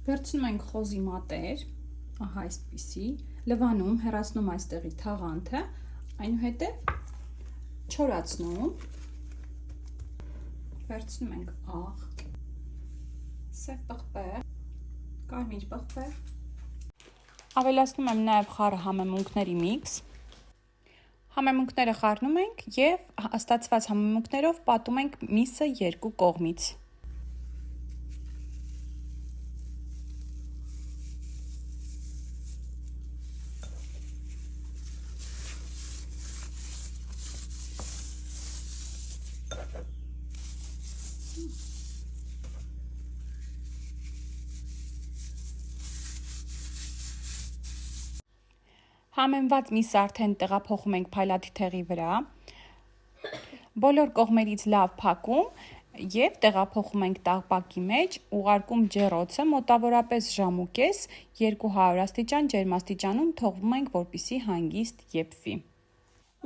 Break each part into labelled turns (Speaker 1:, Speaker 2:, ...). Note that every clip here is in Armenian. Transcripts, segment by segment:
Speaker 1: Վերցնում ենք խոզի մատեր, ահա այսպիսի, լվանում, հեռացնում այստեղի թաղանթը, այնուհետև չորացնում, վերցնում ենք աղ, սև պղպեղ, կարմիր պղպեղ, ավելացնում եմ նաև խառը համեմունքների միքս, համեմունքները խառնում ենք և ստացված համեմունքներով պատում ենք միսը երկու կողմից։ Համեմված միսը արդեն տեղափոխում ենք փայլատի թեղի վրա, բոլոր կողմերից լավ փակում և տեղափոխում ենք տաղպակի մեջ, ուղարկում ջեռոցը մոտավորապես ժամուկես 200 աստիճան ջերմաստիճանում թողում ենք, որպեսզի հանգիստ եփվի։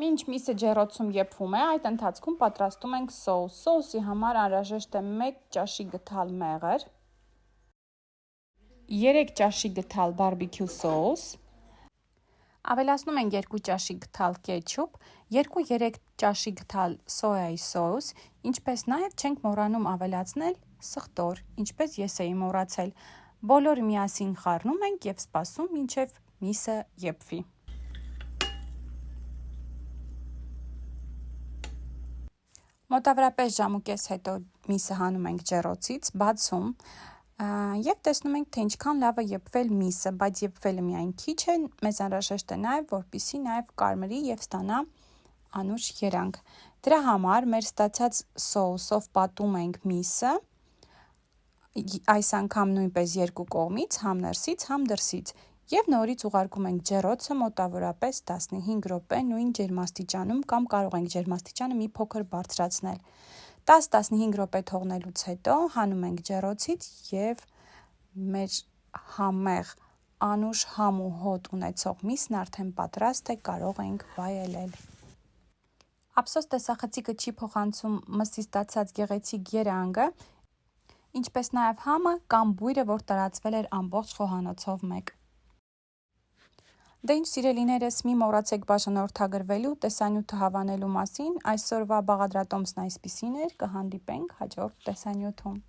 Speaker 1: Մինչ միսը ջեռոցում եփվում է, այդ ընթացքում պատրաստում ենք սոուս։ Սոուսի համար անհրաժեշտ է 1 ճաշի գթալ մեղր, 3 ճաշի գթալ բարբեկյու սոուս, ավելացնում ենք 2 ճաշի գթալ կետչուպ, 2-3 ճաշի գթալ սոյայի սոուս, ինչպես նաև չենք մոռանում ավելացնել սխտոր, ինչպես ես էի մոռացել։ Բոլորը միասին խառնում ենք և սպասում, մինչև միսը եփվի։ Մոտավորապես ժամուկես հետո միսը հանում ենք ջեռոցից, բացում և տեսնում ենք, թե ինչքան լավ է եփվել միսը, բայց եփվելը միայն քիչ է, մեզ անհրաժեշտ է նաև, որպեսզի նաև կարմրի և ստանա անուշ երանգ։ Դրա համար մեր ստացած սոուսով պատում ենք միսը, այս անգամ նույնպես երկու կողմից, համ ներսից, համ դրսից, և նորից ուղարկում ենք ջեռոցը մոտավորապես 15 րոպե նույն ջերմաստիճանում կամ կարող ենք ջերմաստիճանը մի փոքր բարձրացնել։ 10-15 րոպե թողնելուց հետո հանում ենք ջեռոցից և մեր համեղ, անուշ համ ու հոտ ունեցող միսն արդեն պատրաստ է, կարող ենք վայելել։ Ափսոս տեսախցիկը չի փոխանցում մսի ստացած գեղեցիկ երանգը, ինչպես նաև համը կամ բույրը, որ տարածվել էր ամբողջ խոհանոցով մեկ։ Դե ինչ սիրելիներս, մի մոռացեք բաժանորդագրվելու, տեսանյութը հավանելու մասին, այսօրվա բաղադրատոմսն այսպիսին էր, կհանդիպենք հաջորդ տեսանյութում։